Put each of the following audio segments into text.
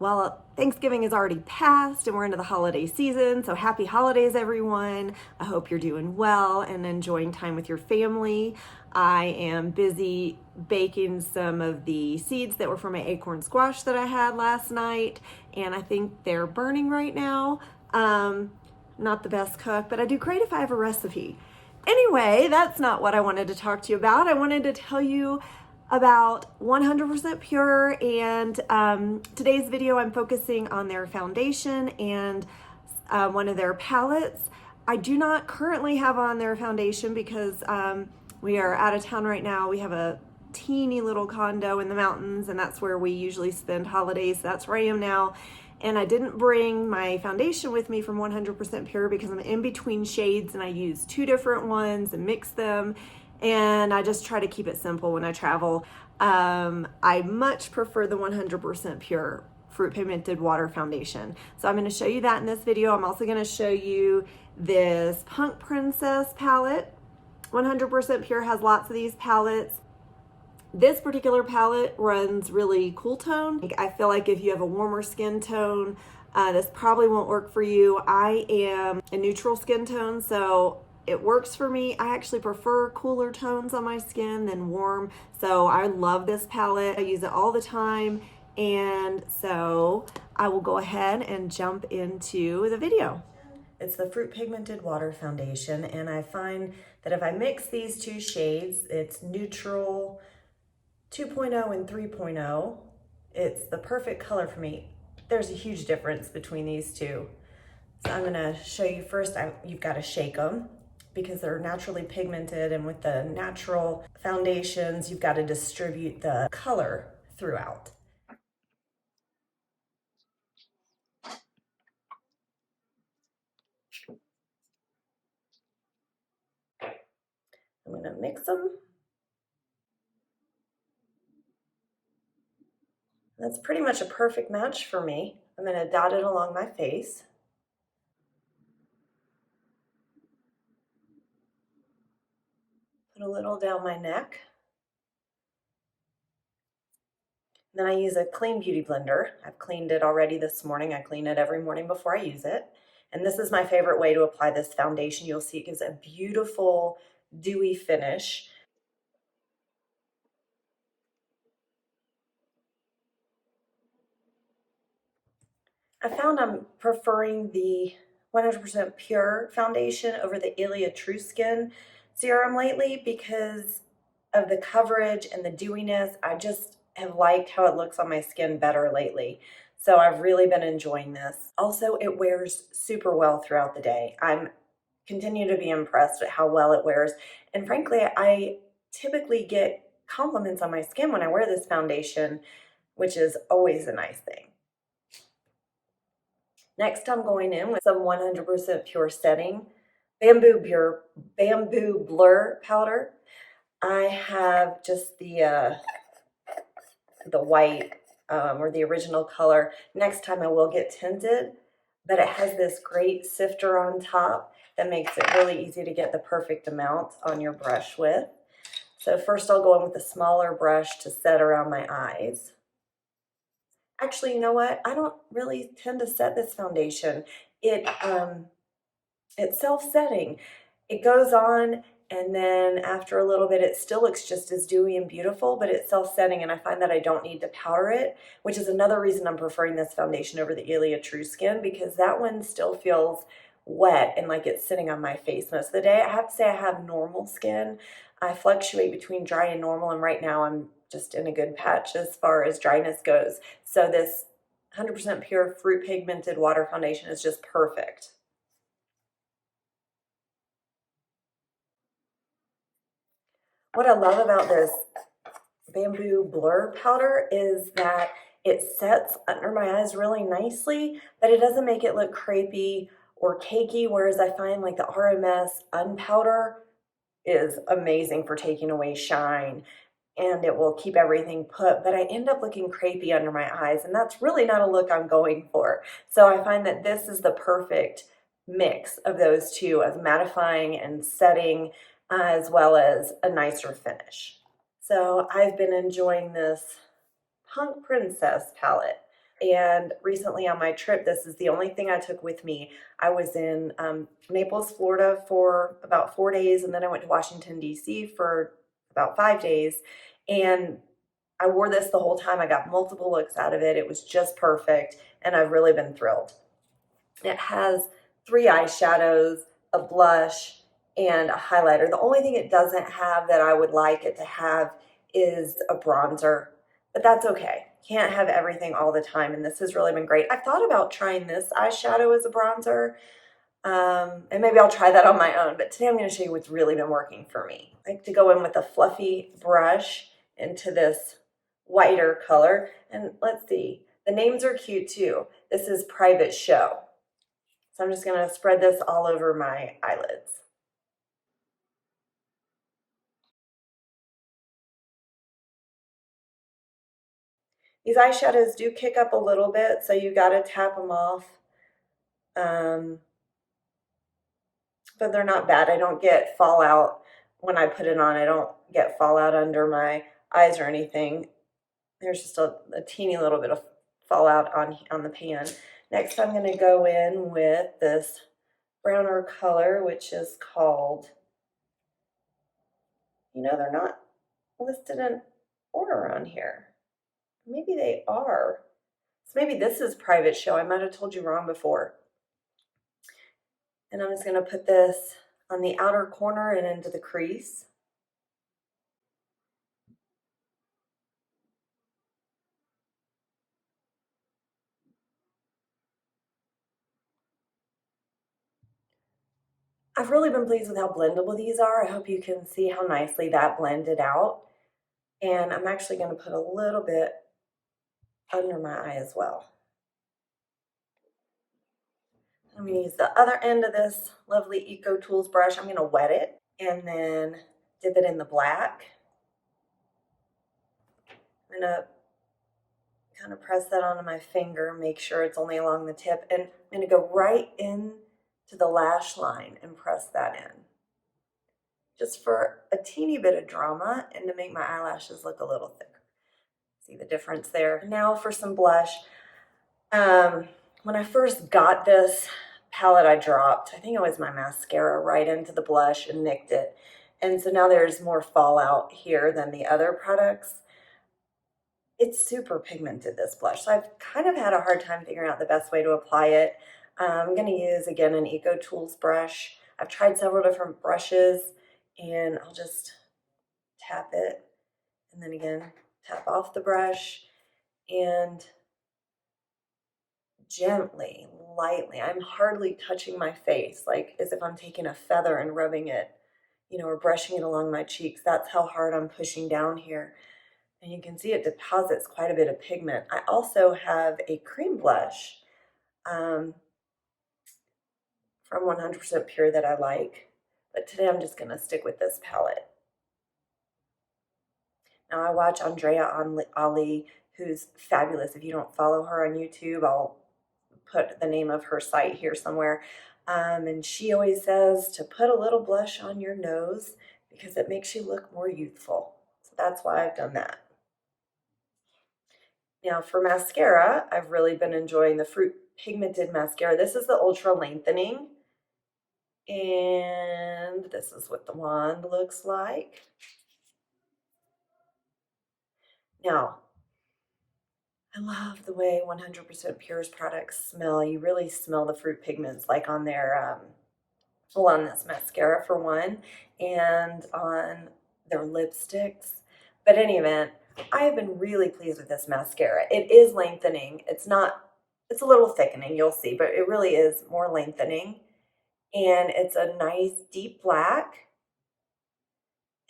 Well, Thanksgiving is already passed and we're into the holiday season, so happy holidays, everyone. I hope you're doing well and enjoying time with your family. I am busy baking some of the seeds that were from my acorn squash that I had last night, and I think they're burning right now. Not the best cook, but I do great if I have a recipe. Anyway, that's not what I wanted to talk to you about. I wanted to tell you about 100% Pure, and today's video I'm focusing on their foundation and one of their palettes. I do not currently have on their foundation because we are out of town right now. We have a teeny little condo in the mountains, and that's where we usually spend holidays. That's where I am now. And I didn't bring my foundation with me from 100% Pure because I'm in between shades and I use two different ones and mix them. And I just try to keep it simple when I travel. I much prefer the 100% Pure Fruit Pigmented Water Foundation. So I'm going to show you that in this video. I'm also going to show you this Punk Princess palette. 100% Pure has lots of these palettes. This particular palette runs really cool tone. I feel like if you have a warmer skin tone, this probably won't work for you. I am a neutral skin tone, so it works for me. I actually prefer cooler tones on my skin than warm, so I love this palette. I use it all the time, and so I will go ahead and jump into the video. It's the Fruit Pigmented Water Foundation, and I find that if I mix these two shades, it's neutral 2.0 and 3.0, it's the perfect color for me. There's a huge difference between these two. So I'm gonna show you first, you've gotta shake them because they're naturally pigmented, and with the natural foundations, you've gotta distribute the color throughout. I'm gonna mix them. That's pretty much a perfect match for me. I'm gonna dot it along my face. Put a little down my neck. Then I use a clean beauty blender. I've cleaned it already this morning. I clean it every morning before I use it. And this is my favorite way to apply this foundation. You'll see it gives a beautiful dewy finish. I found I'm preferring the 100% Pure foundation over the Ilia True Skin serum lately because of the coverage and the dewiness. I just have liked how it looks on my skin better lately. So I've really been enjoying this. Also, it wears super well throughout the day. I'm continue to be impressed at how well it wears. And frankly, I typically get compliments on my skin when I wear this foundation, which is always a nice thing. Next, I'm going in with some 100% Pure setting, bamboo blur powder. I have just the white or the original color. Next time I will get tinted, but it has this great sifter on top that makes it really easy to get the perfect amount on your brush with. So first I'll go in with a smaller brush to set around my eyes. Actually, you know what? I don't really tend to set this foundation. It's self-setting. It goes on, and then after a little bit, it still looks just as dewy and beautiful, but it's self-setting, and I find that I don't need to powder it, which is another reason I'm preferring this foundation over the Ilia True Skin, because that one still feels wet and like it's sitting on my face most of the day. I have to say I have normal skin. I fluctuate between dry and normal, and right now I'm just in a good patch as far as dryness goes. So this 100% Pure Fruit Pigmented Water Foundation is just perfect. What I love about this bamboo blur powder is that it sets under my eyes really nicely, but it doesn't make it look crepey or cakey, whereas I find like the RMS Unpowder is amazing for taking away shine, and it will keep everything put, but I end up looking crepey under my eyes, and that's really not a look I'm going for. So I find that this is the perfect mix of those two, of mattifying and setting, as well as a nicer finish. So I've been enjoying this Punk Princess palette. And recently on my trip, this is the only thing I took with me. I was in Naples, Florida for about 4 days, and then I went to Washington, D.C. for about 5 days. And I wore this the whole time. I got multiple looks out of it. It was just perfect, and I've really been thrilled. It has 3 eyeshadows, a blush, and a highlighter. The only thing it doesn't have that I would like it to have is a bronzer, but that's okay. Can't have everything all the time, and this has really been great. I've thought about trying this eyeshadow as a bronzer, and maybe I'll try that on my own, but today I'm going to show you what's really been working for me. I like to go in with a fluffy brush into this whiter color, and let's see, the names are cute too. This is Private Show. So I'm just going to spread this all over my eyelids. These eyeshadows do kick up a little bit, so you got to tap them off. But they're not bad. I don't get fallout when I put it on. I don't get fallout under my eyes or anything. There's just a teeny little bit of fallout on the pan. Next, I'm going to go in with this browner color, which is called, they're not listed in order on here. Maybe they are. So maybe this is Private Show. I might have told you wrong before. And I'm just going to put this on the outer corner and into the crease. I've really been pleased with how blendable these are. I hope you can see how nicely that blended out. And I'm actually going to put a little bit under my eye as well. I'm going to use the other end of this lovely Eco Tools brush. I'm going to wet it and then dip it in the black. I'm going to kind of press that onto my finger, make sure it's only along the tip, and I'm going to go right in to the lash line and press that in. Just for a teeny bit of drama and to make my eyelashes look a little thicker. See the difference there? Now for some blush. When I first got this palette, I dropped, I think it was my mascara, right into the blush and nicked it. And so now there's more fallout here than the other products. It's super pigmented, this blush. So I've kind of had a hard time figuring out the best way to apply it. I'm going to use, again, an Eco Tools brush. I've tried several different brushes, and I'll just tap it. And then again, tap off the brush and gently, lightly. I'm hardly touching my face, like as if I'm taking a feather and rubbing it, or brushing it along my cheeks. That's how hard I'm pushing down here. And you can see it deposits quite a bit of pigment. I also have a cream blush from 100% Pure that I like, but today I'm just going to stick with this palette. Now I watch Andrea Ali, who's fabulous. If you don't follow her on YouTube, I'll put the name of her site here somewhere. And she always says to put a little blush on your nose because it makes you look more youthful. So that's why I've done that. Now for mascara, I've really been enjoying the Fruit Pigmented Mascara. This is the Ultra Lengthening. And this is what the wand looks like. Now, I love the way 100% Pure's products smell. You really smell the fruit pigments, like on their, on this mascara for one, and on their lipsticks. But in any event, I have been really pleased with this mascara. It is lengthening. It's a little thickening, you'll see, but it really is more lengthening. And it's a nice deep black,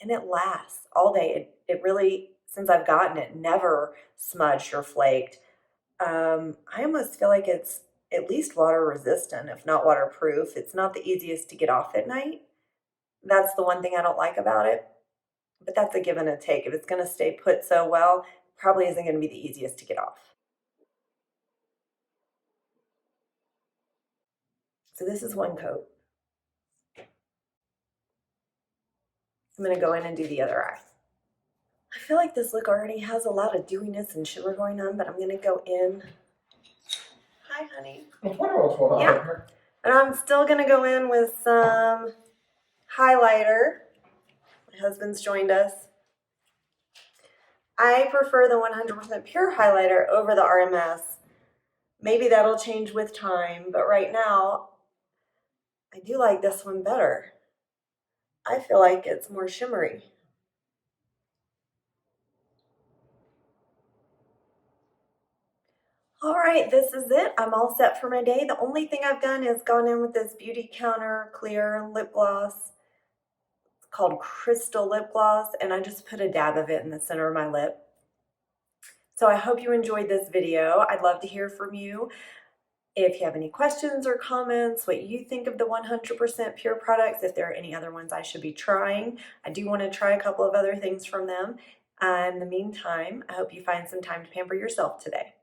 and it lasts all day. It really, since I've gotten it, never smudged or flaked. I almost feel like it's at least water resistant, if not waterproof. It's not the easiest to get off at night. That's the one thing I don't like about it, but that's a give and a take. If it's going to stay put so well, probably isn't going to be the easiest to get off. So this is one coat. I'm going to go in and do the other eye. I feel like this look already has a lot of dewiness and shimmer going on, but I'm going to go in Hi, honey. $20. Yeah. And I'm still going to go in with some highlighter. My husband's joined us. I prefer the 100% pure highlighter over the RMS. Maybe that'll change with time, but right now, I do like this one better. I feel like it's more shimmery. All right, this is it. I'm all set for my day. The only thing I've done is gone in with this Beauty Counter clear lip gloss. It's called Crystal Lip Gloss, and I just put a dab of it in the center of my lip. So I hope you enjoyed this video. I'd love to hear from you. If you have any questions or comments, what you think of the 100% pure products, if there are any other ones I should be trying. I do want to try a couple of other things from them. In the meantime, I hope you find some time to pamper yourself today.